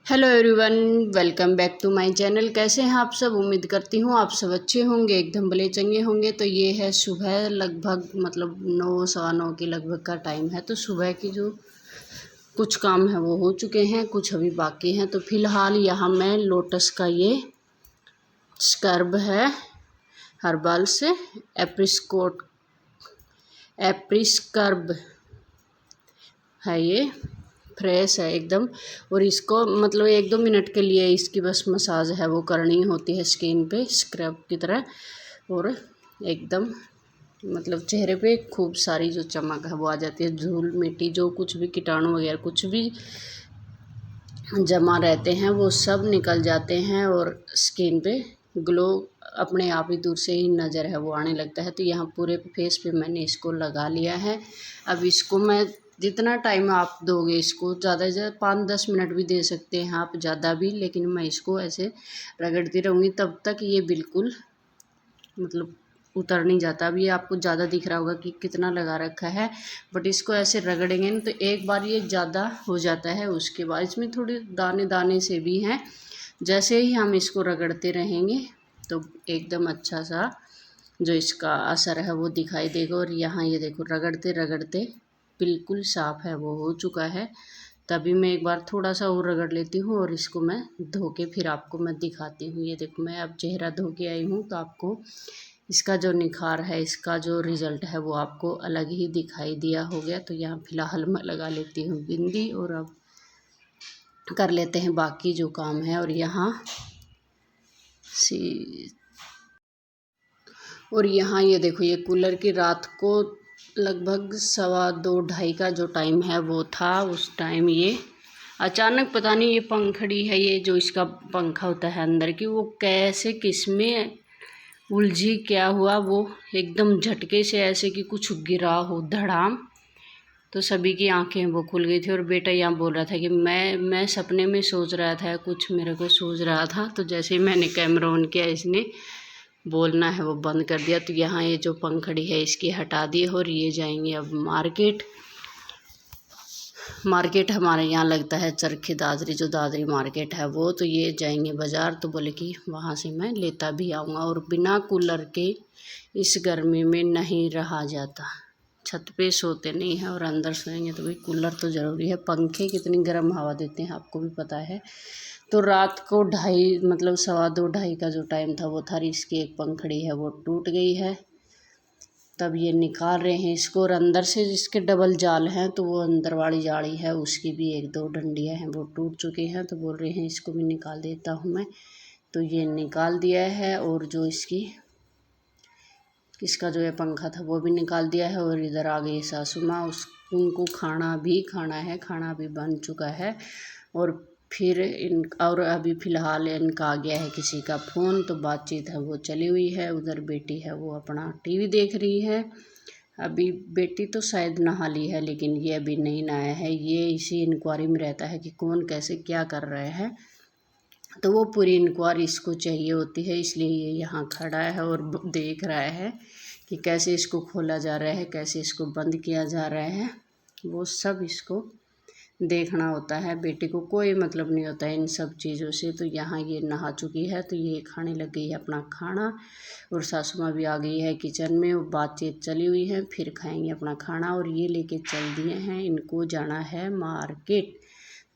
Hello everyone, welcome back to my channel. कैसे हैं आप सब? उम्मीद करती हूँ आप सब अच्छे होंगे, एकदम भले चंगे होंगे। तो ये है सुबह लगभग 9 सवा 9 के लगभग का टाइम है। तो सुबह की जो कुछ काम है वो हो चुके हैं, कुछ अभी बाकी हैं। तो फिलहाल यहाँ मैं लोटस का ये स्क्रब है हर्बल से एप्रिस्कर्ब है, ये फ्रेश है एकदम। और इसको मतलब 1-2 मिनट के लिए इसकी बस मसाज है वो करनी होती है स्किन पे स्क्रब की तरह। और एकदम मतलब चेहरे पे खूब सारी जो चमक है वो आ जाती है। धूल मिट्टी जो कुछ भी कीटाणु वगैरह कुछ भी जमा रहते हैं वो सब निकल जाते हैं और स्किन पे ग्लो अपने आप ही दूर से ही नज़र है वो आने लगता है। तो यहाँ पूरे फेस पे मैंने इसको लगा लिया है। अब इसको मैं जितना टाइम आप दोगे इसको, ज़्यादा से ज़्यादा 5-10 मिनट भी दे सकते हैं आप, ज़्यादा भी। लेकिन मैं इसको ऐसे रगड़ती रहूँगी तब तक ये बिल्कुल मतलब उतर नहीं जाता। अब ये आपको ज़्यादा दिख रहा होगा कि कितना लगा रखा है, बट इसको ऐसे रगड़ेंगे ना तो एक बार ये ज़्यादा हो जाता है। उसके बाद इसमें थोड़े दाने दाने से भी हैं। जैसे ही हम इसको रगड़ते रहेंगे तो एकदम अच्छा सा जो इसका असर है वो दिखाई देगा। और यहाँ ये देखो रगड़ते रगड़ते बिल्कुल साफ़ है वो हो चुका है। तभी मैं एक बार थोड़ा सा और रगड़ लेती हूँ और इसको मैं धो के फिर आपको मैं दिखाती हूँ। ये देखो मैं अब चेहरा धो के आई हूँ तो आपको इसका जो निखार है, इसका जो रिज़ल्ट है वो आपको अलग ही दिखाई दिया हो गया। तो यहाँ फ़िलहाल मैं लगा लेती हूँ बिंदी और अब कर लेते हैं बाकी जो काम है। और यहाँ ये देखो ये कूलर की रात को लगभग 2:15 का जो टाइम है वो था। उस टाइम ये अचानक पता नहीं ये पंखड़ी है, ये जो इसका पंखा होता है अंदर की, वो कैसे किसमें उलझी क्या हुआ, वो एकदम झटके से ऐसे कि कुछ गिरा हो धड़ाम। तो सभी की आंखें वो खुल गई थी। और बेटा यहाँ बोल रहा था कि मैं सपने में सोच रहा था कुछ, मेरे को सूझ रहा था। तो जैसे ही मैंने कैमरा ऑन किया इसने बोलना है वो बंद कर दिया। तो यहाँ ये जो पंखड़ी है इसकी हटा दी और ये जाएंगे अब मार्केट हमारे यहाँ लगता है चरखी दादरी, जो दादरी मार्केट है वो। तो ये जाएंगे बाज़ार, तो बोले कि वहाँ से मैं लेता भी आऊँगा। और बिना कूलर के इस गर्मी में नहीं रहा जाता। छत पे सोते नहीं हैं और अंदर सोएंगे तो भाई कूलर तो ज़रूरी है। पंखे कितनी गर्म हवा देते हैं आपको भी पता है। तो रात को 2:15 का जो टाइम था वो था। इसकी एक पंखड़ी है वो टूट गई है। तब ये निकाल रहे हैं इसको। और अंदर से जिसके डबल जाल हैं तो वो अंदर वाली जाली है उसकी भी 1-2 डंडियाँ हैं वो टूट चुकी हैं। तो बोल रहे हैं इसको भी निकाल देता हूँ मैं। तो ये निकाल दिया है। और जो इसका जो है पंखा था वो भी निकाल दिया है। और इधर आ गई सासू माँ, उनको खाना भी बन चुका है। और फिर और अभी फ़िलहाल इनका आ गया है किसी का फ़ोन, तो बातचीत है वो चली हुई है। उधर बेटी है वो अपना टीवी देख रही है। अभी बेटी तो शायद नहा ली है लेकिन ये अभी नहीं नहाया है। ये इसी इंक्वायरी में रहता है कि कौन कैसे क्या कर रहे हैं। तो वो पूरी इंक्वायरी इसको चाहिए होती है, इसलिए ये यहाँ खड़ा है और देख रहा है कि कैसे इसको खोला जा रहा है, कैसे इसको बंद किया जा रहा है। वो सब इसको देखना होता है। बेटी को कोई मतलब नहीं होता है इन सब चीज़ों से। तो यहाँ ये नहा चुकी है तो ये खाने लग गई है अपना खाना। और सासू माँ भी आ गई है किचन में, बातचीत चली हुई है, फिर खाएंगे अपना खाना। और ये लेके चल दिए हैं, इनको जाना है मार्केट।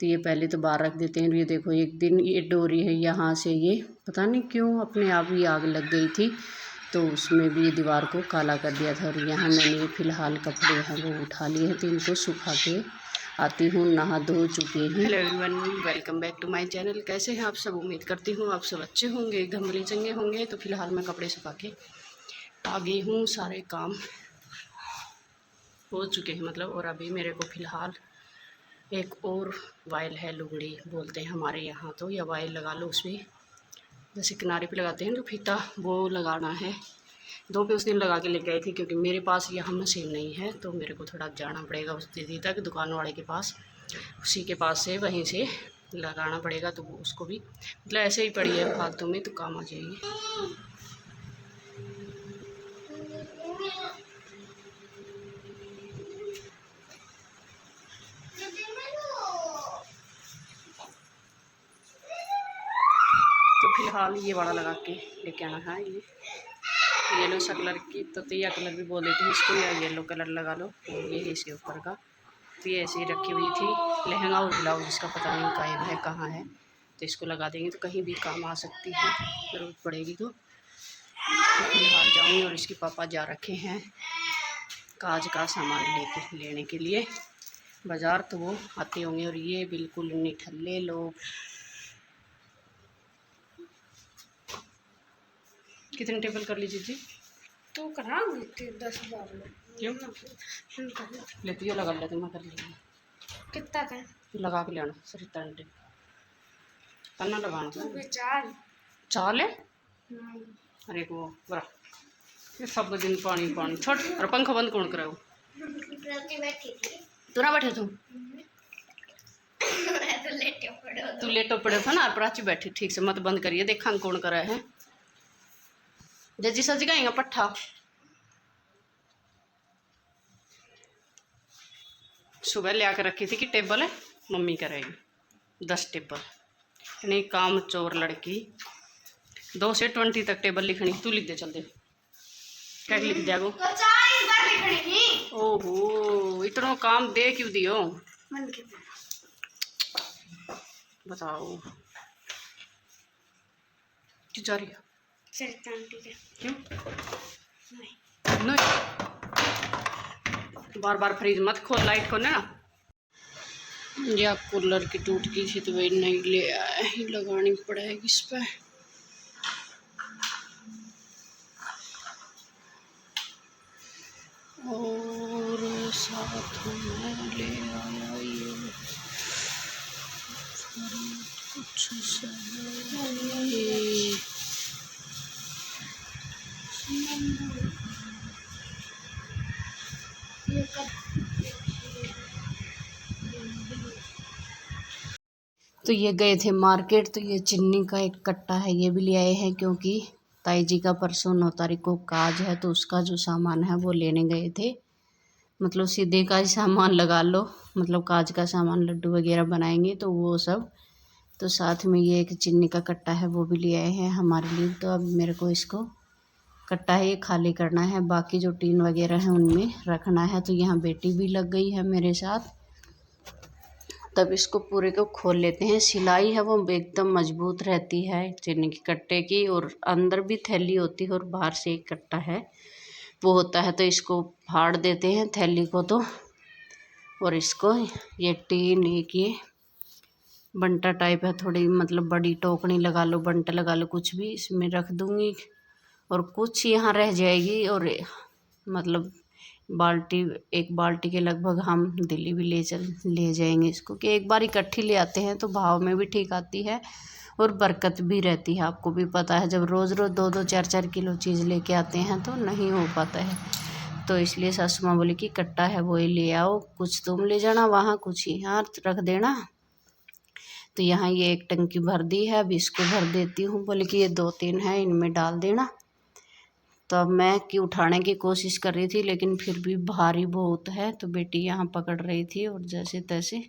तो ये पहले तो बाहर रख देते हैं। ये देखो एक दिन ये डोरी है यहाँ से, ये पता नहीं क्यों अपने आप ही आग लग गई थी तो उसमें भी ये दीवार को काला कर दिया था। और यहाँ मैंने फ़िलहाल कपड़े हैं वो उठा लिए हैं तो इनको सुखा के आती हूँ। नहा धो चुके हैं। Hello everyone, welcome back to my channel. कैसे हैं आप सब? उम्मीद करती हूँ आप सब अच्छे होंगे, एकदम भले चंगे होंगे। तो फिलहाल मैं कपड़े सुखा के आ गई हूँ, सारे काम हो चुके हैं मतलब। और अभी मेरे को फ़िलहाल एक और वायल है, लुगड़ी बोलते हैं हमारे यहाँ तो, या वायल लगा लो उसमें, जैसे किनारे पे लगाते हैं तो फीता, वो लगाना है। दो पे उस दिन लगा के लेके आई थी क्योंकि मेरे पास यहाँ मशीन नहीं है तो मेरे को थोड़ा जाना पड़ेगा उस दीदी तक, दुकान वाले के पास, उसी के पास से वहीं से लगाना पड़ेगा। तो उसको भी मतलब ऐसे ही पड़ी है फालतू में तो काम आ जाएगी। फिलहाल ये वाला लगा के लेके आना है। ये येलो सा कलर की तोतिया कलर भी बोल देते हैं इसको, या येलो कलर लगा लो। और ये है इसके ऊपर का, तो ये ऐसे ही रखी हुई थी। लहंगा और ब्लाउज इसका पता नहीं गायब है, कहाँ है, तो इसको लगा देंगे तो कहीं भी काम आ सकती है, ज़रूरत पड़ेगी तो। फिलहाल जाऊँगी। और इसके पापा जा रखे हैं काज का सामान लेने के लिए बाज़ार, तो वो आते होंगे। और ये बिल्कुल निठल्ले लोग। कितने टेबल कर लीजिए जी? तो करा 10-12 क्यों लेती हो? लगा लेते मैं कर लीजिए। कितना का लगा के लेना सर, इतना टेबल करना लगाना सर। चाल है। अरे वो बरा ये सब दिन पानी पानी छोड़। और पंखा बंद कौन कराओ? तू ना बैठे तू तू लेटो पड़े था ना, प्राची बैठी ठीक से, मत बंद करिए। देखा कौन करा है। जजी सज गएगा पट्ठा। सुबह ले आकर रखी थी कि टेबल है मम्मी करेगी 10 टेबल। नहीं काम चोर लड़की, 2 से 20 तक टेबल लिखनी। तू लिख दे, चल दे क्या लिख दिया गो। ओहो इतना काम दे क्यों दियो बताओ। क्यों जा रही है? क्यों नहीं? बार बार फ्रिज मत खोल, लाइट खोलना ना। या कूलर की टूट गई थी तो वही नहीं ले आया, ही लगानी पड़ेगी इस पर। और साथ में ले आया ये कुछ तो ये गए थे मार्केट, तो ये चीनी का एक कट्टा है ये भी ले आए हैं, क्योंकि ताई जी का परसों 9 तारीख को काज है, तो उसका जो सामान है वो लेने गए थे। मतलब सीधे का ही सामान लगा लो, मतलब काज का सामान, लड्डू वगैरह बनाएंगे तो वो सब। तो साथ में ये एक चीनी का कट्टा है वो भी ले आए हैं हमारे लिए। तो अब मेरे को इसको कट्टा है ये खाली करना है, बाकी जो टीन वगैरह है उनमें रखना है। तो यहाँ बेटी भी लग गई है मेरे साथ। तब इसको पूरे को खोल लेते हैं। सिलाई है वो एकदम मजबूत रहती है चीनी के कट्टे की, और अंदर भी थैली होती है और बाहर से एक कट्टा है वो होता है। तो इसको फाड़ देते हैं थैली को तो। और इसको ये टीन एक ये बंटा टाइप है, थोड़ी मतलब बड़ी टोकनी लगा लो, बंटा लगा लो, कुछ भी इसमें रख दूँगी। और कुछ यहाँ रह जाएगी, और मतलब बाल्टी, एक बाल्टी के लगभग हम दिल्ली भी ले जाएंगे इसको, कि एक बार इकट्ठी ले आते हैं तो भाव में भी ठीक आती है और बरकत भी रहती है। आपको भी पता है जब रोज़ रोज़ 2-2 4-4 किलो चीज़ लेके आते हैं तो नहीं हो पाता है। तो इसलिए सासू माँ बोली कि कट्टा है वो ही ले आओ, कुछ तुम ले जाना वहाँ, कुछ यहाँ रख देना। तो यहाँ ये एक टंकी भर दी है, अब इसको भर देती हूँ। बोले कि ये 2-3 है इनमें डाल देना। तो अब मैं कि उठाने की कोशिश कर रही थी, लेकिन फिर भी भारी बहुत है। तो बेटी यहाँ पकड़ रही थी, और जैसे तैसे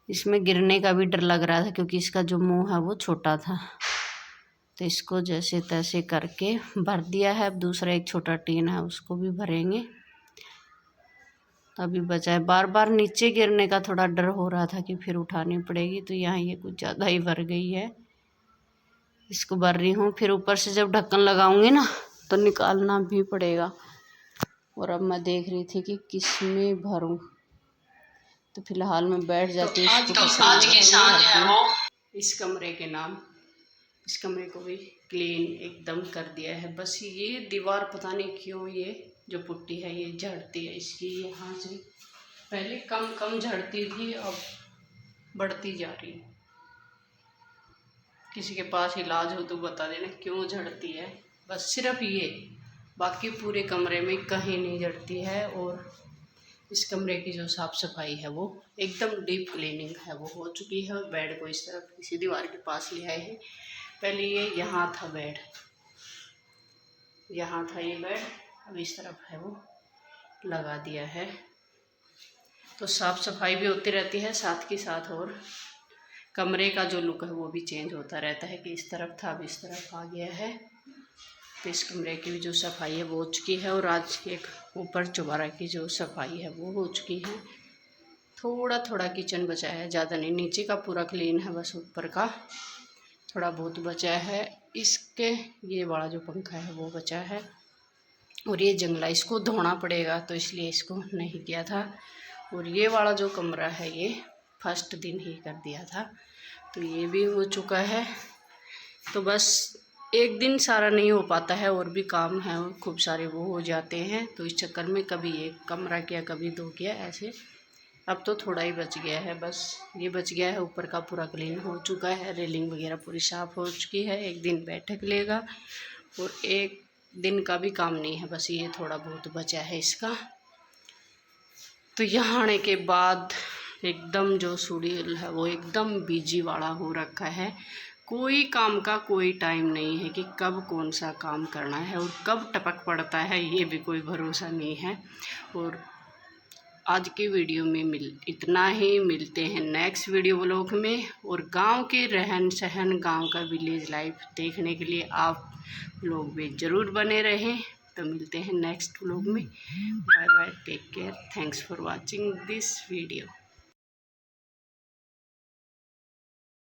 इसमें गिरने का भी डर लग रहा था, क्योंकि इसका जो मुंह है वो छोटा था। तो इसको जैसे तैसे करके भर दिया है। अब दूसरा एक छोटा टीन है उसको भी भरेंगे। तो अभी बचा है, बार बार नीचे गिरने का थोड़ा डर हो रहा था कि फिर उठानी पड़ेगी। तो यहाँ ये कुछ ज़्यादा ही भर गई है, इसको भर रही हूँ। फिर ऊपर से जब ढक्कन लगाऊंगी ना तो निकालना भी पड़ेगा। और अब मैं देख रही थी कि किस में भरूं, तो फिलहाल मैं बैठ जाती हूँ। आज की सांझ है वो इस कमरे के नाम, इस कमरे को भी क्लीन एकदम कर दिया है। बस ये दीवार पता नहीं क्यों ये जो पुट्टी है ये झड़ती है इसकी, यहाँ से पहले कम कम झड़ती थी, अब बढ़ती जा रही है। किसी के पास इलाज हो तो बता देना क्यों झड़ती है। बस सिर्फ ये, बाकी पूरे कमरे में कहीं नहीं झड़ती है। और इस कमरे की जो साफ़ सफाई है वो एकदम डीप क्लीनिंग है वो हो चुकी है। और बेड को इस तरफ इसी दीवार के पास ले आए हैं। पहले ये यहाँ था बेड, यहाँ था ये बेड, अब इस तरफ है वो लगा दिया है। तो साफ़ सफाई भी होती रहती है साथ के साथ, और कमरे का जो लुक है वो भी चेंज होता रहता है कि इस तरफ था अब इस तरफ आ गया है। तो इस कमरे की भी जो सफाई है वो हो चुकी है और आज एक ऊपर चौबारा की जो सफाई है वो हो चुकी है। थोड़ा थोड़ा किचन बचा है, ज़्यादा नहीं, नीचे का पूरा क्लीन है, बस ऊपर का थोड़ा बहुत बचा है। इसके ये बड़ा जो पंखा है वो बचा है और ये जंगला इसको धोना पड़ेगा तो इसलिए इसको नहीं किया था। और ये वाला जो कमरा है ये फर्स्ट दिन ही कर दिया था तो ये भी हो चुका है। तो बस एक दिन सारा नहीं हो पाता है और भी काम है खूब सारे वो हो जाते हैं, तो इस चक्कर में कभी एक कमरा किया कभी दो किया ऐसे। अब तो थोड़ा ही बच गया है, बस ये बच गया है। ऊपर का पूरा क्लीन हो चुका है, रेलिंग वगैरह पूरी साफ़ हो चुकी है। एक दिन बैठक लेगा और एक दिन का भी काम नहीं है, बस ये थोड़ा बहुत बचा है इसका। तो यहाँ आने के बाद एकदम जो शेड्यूल है वो एकदम बिजी वाला हो रखा है। कोई काम का कोई टाइम नहीं है कि कब कौन सा काम करना है और कब टपक पड़ता है ये भी कोई भरोसा नहीं है। और आज की वीडियो में इतना ही। मिलते हैं नेक्स्ट वीडियो व्लॉग में। और गांव के रहन सहन, गांव का विलेज लाइफ देखने के लिए आप लोग भी ज़रूर बने रहें। तो मिलते हैं नेक्स्ट व्लॉग में। Bye bye, take care, thanks for watching this video.